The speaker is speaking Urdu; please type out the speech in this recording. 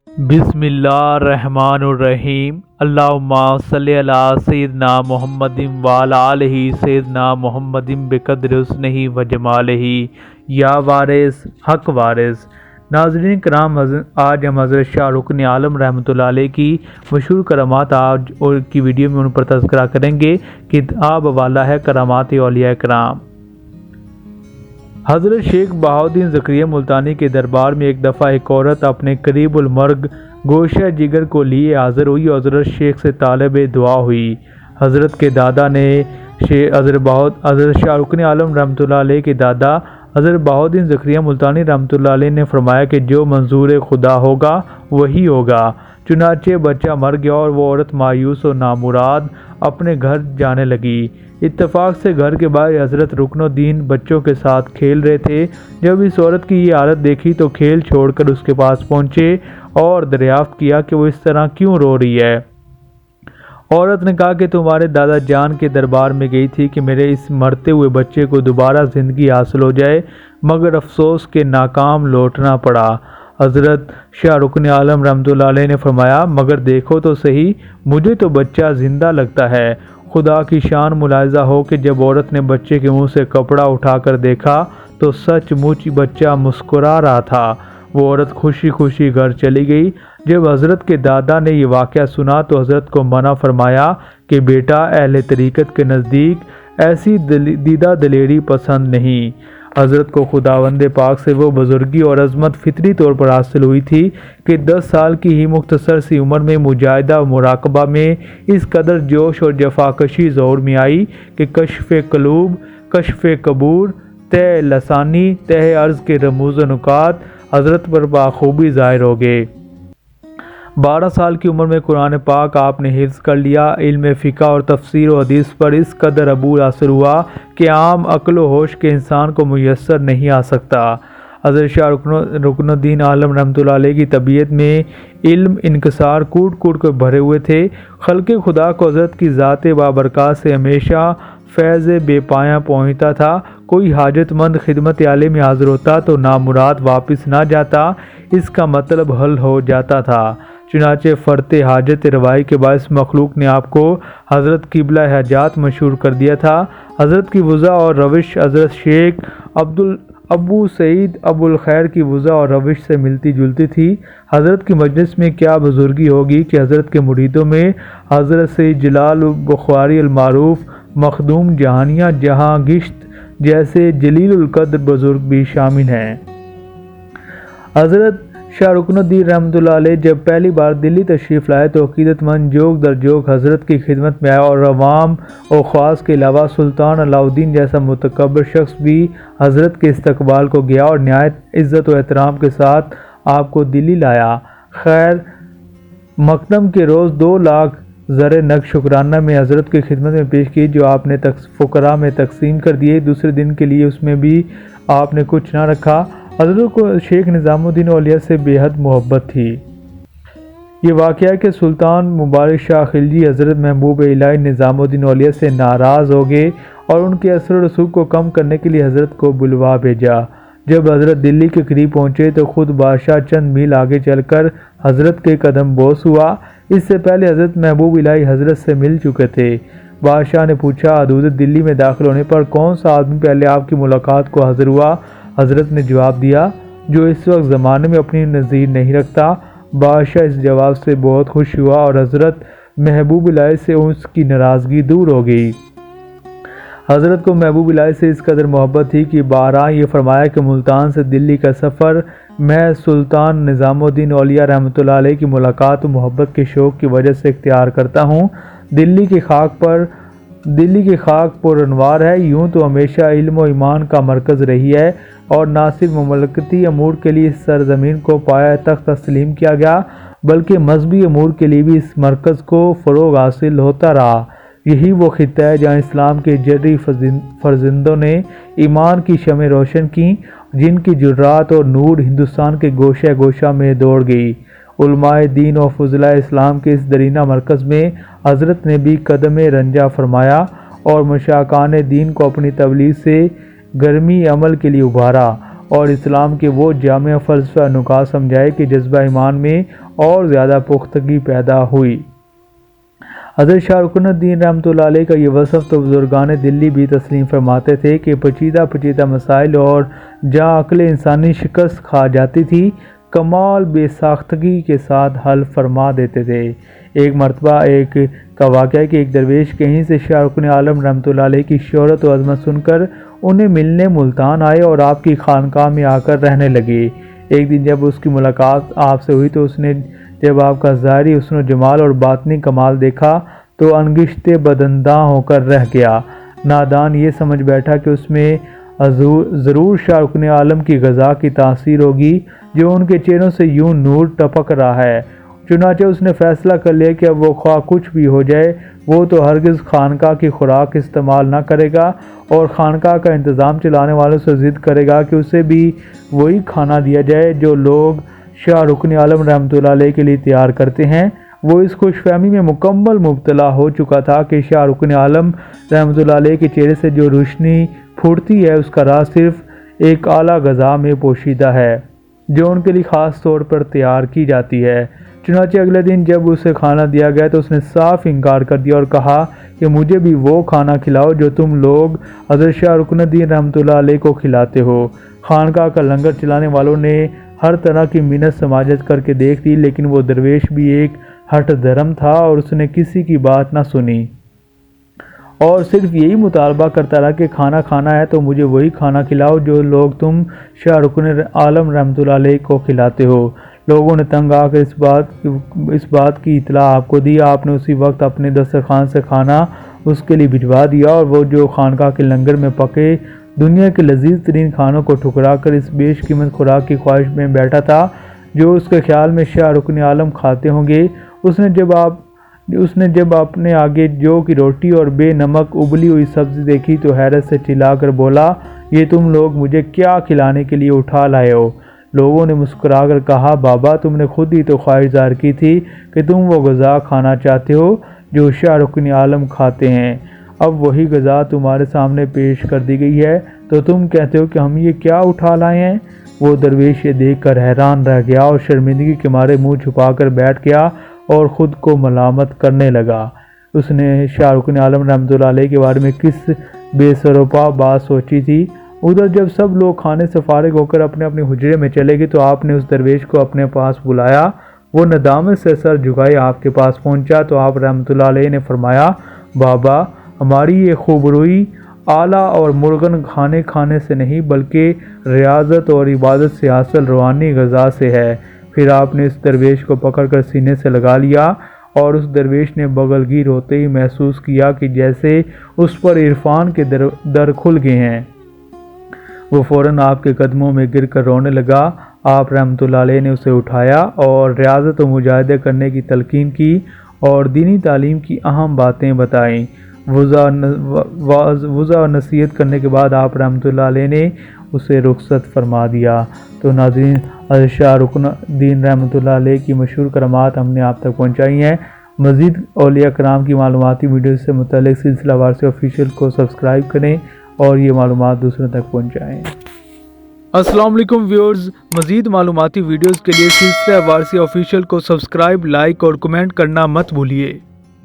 بسم اللہ الرحمن الرحیم۔ اللہم صلی علی سیدنا محمد وعلی آلہ سیدنا محمد بقدر حسنہ و جمالہ یا وارث حق وارث۔ ناظرین کرام، آج ہم حضرت شاہ رکن عالم رحمۃ اللہ علیہ کی مشہور کرامات آج اور کی ویڈیو میں ان پر تذکرہ کریں گے۔ کتاب حوالہ ہے کرامات اولیاء کرام۔ حضرت شیخ بہاؤالدین زکریا ملتانی کے دربار میں ایک دفعہ ایک عورت اپنے قریب المرگ گوشہ جگر کو لیے حاضر ہوئی اور حضرت شیخ سے طالب دعا ہوئی۔ حضرت کے دادا نے حضرت شاہ رکن عالم رحمۃ اللہ علیہ کے دادا حضرت بہاؤالدین زکریا ملتانی رحمۃ اللہ علیہ نے فرمایا کہ جو منظور خدا ہوگا وہی ہوگا۔ چنانچہ بچہ مر گیا اور وہ عورت مایوس و نامراد اپنے گھر جانے لگی۔ اتفاق سے گھر کے باہر حضرت رکن الدین بچوں کے ساتھ کھیل رہے تھے۔ جب اس عورت کی یہ حالت دیکھی تو کھیل چھوڑ کر اس کے پاس پہنچے اور دریافت کیا کہ وہ اس طرح کیوں رو رہی ہے۔ عورت نے کہا کہ تمہارے دادا جان کے دربار میں گئی تھی کہ میرے اس مرتے ہوئے بچے کو دوبارہ زندگی حاصل ہو جائے، مگر افسوس کہ ناکام لوٹنا پڑا۔ حضرت شاہ رکن عالم رحمۃ اللہ علیہ نے فرمایا مگر دیکھو تو صحیح، مجھے تو بچہ زندہ لگتا ہے۔ خدا کی شان ملاحظہ ہو کہ جب عورت نے بچے کے منہ سے کپڑا اٹھا کر دیکھا تو سچ مچ بچہ مسکرا رہا تھا۔ وہ عورت خوشی خوشی گھر چلی گئی۔ جب حضرت کے دادا نے یہ واقعہ سنا تو حضرت کو منع فرمایا کہ بیٹا، اہل طریقت کے نزدیک ایسی دیدہ دلیری پسند نہیں۔ حضرت کو خداوند پاک سے وہ بزرگی اور عظمت فطری طور پر حاصل ہوئی تھی کہ 10 سال کی ہی مختصر سی عمر میں مجاہدہ و مراقبہ میں اس قدر جوش اور جفاکشی ظہور میں آئی کہ کشف قلوب، کشف قبور، تہ لسانی، تہ عرض کے رموز و نکات حضرت پر بخوبی ظاہر ہو گئے۔ 12 سال کی عمر میں قرآن پاک آپ نے حفظ کر لیا۔ علم فقہ اور تفسیر و حدیث پر اس قدر عبور حاصل ہوا کہ عام عقل و ہوش کے انسان کو میسر نہیں آ سکتا۔ حضرت شاہ رکن الدین عالم رحمۃ اللہ علیہ کی طبیعت میں علم انکسار کوٹ کوٹ کر بھرے ہوئے تھے۔ خلق خدا کو حضرت کی ذات بابرکات سے ہمیشہ فیض بے پایاں پہنچتا تھا۔ کوئی حاجت مند خدمت عالیہ میں حاضر ہوتا تو نامراد واپس نہ جاتا، اس کا مطلب حل ہو جاتا تھا۔ چنانچہ فرط حاجت روائی کے باعث مخلوق نے آپ کو حضرت قبلہ حاجات مشہور کر دیا تھا۔ حضرت کی وضع اور روش حضرت شیخ ابو سعید ابو الخیر کی وضع اور روش سے ملتی جلتی تھی۔ حضرت کی مجلس میں کیا بزرگی ہوگی کہ حضرت کے مریدوں میں حضرت سید جلال بخاری المعروف مخدوم جہانیہ جہاں گشت جیسے جلیل القدر بزرگ بھی شامل ہیں۔ حضرت شاہ رکن الدین رحمۃ اللہ علیہ جب پہلی بار دلی تشریف لائے تو عقیدت مند جوگ در جوگ حضرت کی خدمت میں آئے اور عوام و خواص کے علاوہ سلطان علاء الدین جیسا متکبر شخص بھی حضرت کے استقبال کو گیا اور نہایت عزت و احترام کے ساتھ آپ کو دلی لایا۔ خیر مقدم کے روز 2 لاکھ زر نگ شکرانہ میں حضرت کی خدمت میں پیش کی جو آپ نے فقراء میں تقسیم کر دیے۔ دوسرے دن کے لیے اس میں بھی آپ نے کچھ نہ رکھا۔ حضرت کو شیخ نظام الدین اولیاء سے بے حد محبت تھی۔ یہ واقعہ کہ سلطان مبارک شاہ خلجی حضرت محبوب الہی نظام الدین اولیاء سے ناراض ہو گئے اور ان کے اثر و رسوخ کو کم کرنے کے لیے حضرت کو بلوا بھیجا۔ جب حضرت دلی کے قریب پہنچے تو خود بادشاہ چند میل آگے چل کر حضرت کے قدم بوس ہوا۔ اس سے پہلے حضرت محبوب الہی حضرت سے مل چکے تھے۔ بادشاہ نے پوچھا حدود دلی میں داخل ہونے پر کون سا آدمی پہلے آپ کی ملاقات کو حاضر ہوا؟ حضرت نے جواب دیا جو اس وقت زمانے میں اپنی نظیر نہیں رکھتا۔ بادشاہ اس جواب سے بہت خوش ہوا اور حضرت محبوب الہی سے اس کی ناراضگی دور ہو گئی۔ حضرت کو محبوب الہی سے اس قدر محبت تھی کہ بارہا یہ فرمایا کہ ملتان سے دلی کا سفر میں سلطان نظام الدین اولیاء رحمۃ اللہ علیہ کی ملاقات و محبت کے شوق کی وجہ سے اختیار کرتا ہوں۔ دلی کی خاک پر انوار ہے، یوں تو ہمیشہ علم و ایمان کا مرکز رہی ہے اور نہ صرف مملکتی امور کے لیے اس سرزمین کو پایہ تخت تسلیم کیا گیا بلکہ مذہبی امور کے لیے بھی اس مرکز کو فروغ حاصل ہوتا رہا۔ یہی وہ خطہ ہے جہاں اسلام کے جرری فرزندوں نے ایمان کی شمع روشن کی، جن کی جرات اور نور ہندوستان کے گوشہ گوشہ میں دوڑ گئی۔ علماء دین و فضلاء اسلام کے اس درینہ مرکز میں حضرت نے بھی قدم رنجہ فرمایا اور مشائخان دین کو اپنی تبلیغ سے گرمی عمل کے لیے ابھارا اور اسلام کے وہ جامع فلسفہ نکات سمجھائے کہ جذبہ ایمان میں اور زیادہ پختگی پیدا ہوئی۔ حضرت شاہ رکن الدین رحمۃ اللہ علیہ کا یہ وصف تو بزرگان دلی بھی تسلیم فرماتے تھے کہ پیچیدہ مسائل اور جہاں عقل انسانی شکست کھا جاتی تھی، کمال بے ساختگی کے ساتھ حل فرما دیتے تھے۔ ایک مرتبہ ایک کا واقعہ کہ ایک درویش کہیں سے شاہ رکن عالم رحمۃ اللہ علیہ کی شہرت و عظمت سن کر انہیں ملنے ملتان آئے اور آپ کی خانقاہ میں آ کر رہنے لگے۔ ایک دن جب اس کی ملاقات آپ سے ہوئی تو اس نے جب آپ کا ظاہری حسن و جمال اور باطنی کمال دیکھا تو انگشتے بدنداں ہو کر رہ گیا۔ نادان یہ سمجھ بیٹھا کہ اس میں ضرور شاہ رکن عالم کی غذا کی تاثیر ہوگی جو ان کے چہروں سے یوں نور ٹپک رہا ہے۔ چنانچہ اس نے فیصلہ کر لیا کہ اب وہ خواہ کچھ بھی ہو جائے وہ تو ہرگز خانقاہ کی خوراک استعمال نہ کرے گا اور خانقاہ کا انتظام چلانے والوں سے ضد کرے گا کہ اسے بھی وہی کھانا دیا جائے جو لوگ شاہ رکن عالم رحمۃ اللہ علیہ کے لیے تیار کرتے ہیں۔ وہ اس خوش فہمی میں مکمل مبتلا ہو چکا تھا کہ شاہ رکن عالم رحمۃ اللہ علیہ کے چہرے سے جو روشنی پھوٹتی ہے اس کا راز صرف ایک اعلیٰ غذا میں پوشیدہ ہے جو ان کے لیے خاص طور پر تیار کی جاتی ہے۔ چنانچہ اگلے دن جب اسے کھانا دیا گیا تو اس نے صاف انکار کر دیا اور کہا کہ مجھے بھی وہ کھانا کھلاؤ جو تم لوگ حضرت شاہ رکن الدین رحمۃ اللہ علیہ کو کھلاتے ہو۔ خانقاہ کا لنگر چلانے والوں نے ہر طرح کی منت سماجت کر کے دیکھ لی، لیکن وہ درویش بھی ایک ہٹ دھرم تھا اور اس نے کسی کی بات نہ سنی اور صرف یہی مطالبہ کرتا رہا کہ کھانا کھانا ہے تو مجھے وہی کھانا کھلاؤ جو لوگ تم شاہ رکن عالم رحمۃ اللہ علیہ کو کھلاتے ہو۔ لوگوں نے تنگ آ کر اس بات کی اطلاع آپ کو دی۔ آپ نے اسی وقت اپنے دسترخوان سے کھانا اس کے لیے بھجوا دیا اور وہ جو خانقاہ کے لنگر میں پکے دنیا کے لذیذ ترین کھانوں کو ٹھکرا کر اس بیش قیمت خوراک کی خواہش میں بیٹھا تھا جو اس کے خیال میں شاہ رکن عالم کھاتے ہوں گے۔ اس نے جب اپنے آگے جو کی روٹی اور بے نمک ابلی ہوئی سبزی دیکھی تو حیرت سے چلا کر بولا، یہ تم لوگ مجھے کیا کھلانے کے لیے اٹھا لائے ہو؟ لوگوں نے مسکرا کر کہا، بابا تم نے خود ہی تو خواہش ظاہر کی تھی کہ تم وہ غذا کھانا چاہتے ہو جو شاہ رکن عالم کھاتے ہیں۔ اب وہی غذا تمہارے سامنے پیش کر دی گئی ہے تو تم کہتے ہو کہ ہم یہ کیا اٹھا لائے ہیں؟ وہ درویش یہ دیکھ کر حیران رہ گیا اور شرمندگی کے مارے منہ چھپا کر بیٹھ گیا اور خود کو ملامت کرنے لگا۔ اس نے شاہ رکن عالم رحمۃ اللہ علیہ کے بارے میں کس بے سروپا بات سوچی تھی۔ ادھر جب سب لوگ کھانے سے فارغ ہو کر اپنے اپنے حجرے میں چلے گئے تو آپ نے اس درویش کو اپنے پاس بلایا۔ وہ ندامت سے سر جھکائے آپ کے پاس پہنچا تو آپ رحمۃ اللہ علیہ نے فرمایا، بابا ہماری یہ خوبروئی اعلیٰ اور مرغن کھانے سے نہیں بلکہ ریاضت اور عبادت سے حاصل روحانی غذا سے ہے۔ پھر آپ نے اس درویش کو پکڑ کر سینے سے لگا لیا اور اس درویش نے بغل گیر ہوتے ہی محسوس کیا کہ جیسے اس پر عرفان کے در کھل گئے ہیں۔ وہ فوراً آپ کے قدموں میں گر کر رونے لگا۔ آپ رحمۃ اللہ علیہ نے اسے اٹھایا اور ریاضت و مجاہدے کرنے کی تلقین کی اور دینی تعلیم کی اہم باتیں بتائیں۔ وضع و نصیحت کرنے کے بعد آپ رحمۃ اللہ علیہ نے اسے رخصت فرما دیا۔ تو ناظرین، حضرت شاہ رکن الدین رحمۃ اللہ علیہ کی مشہور کرامات ہم نے آپ تک پہنچائی ہیں۔ مزید اولیاء کرام کی معلوماتی ویڈیوز سے متعلق سلسلہ وار سے آفیشیل کو سبسکرائب کریں اور یہ معلومات دوسروں تک پہنچائیں۔ السلام علیکم ویورز، مزید معلوماتی ویڈیوز کے لیے سلسلہ وار سے آفیشیل کو سبسکرائب، لائک اور کمنٹ کرنا مت بھولیے۔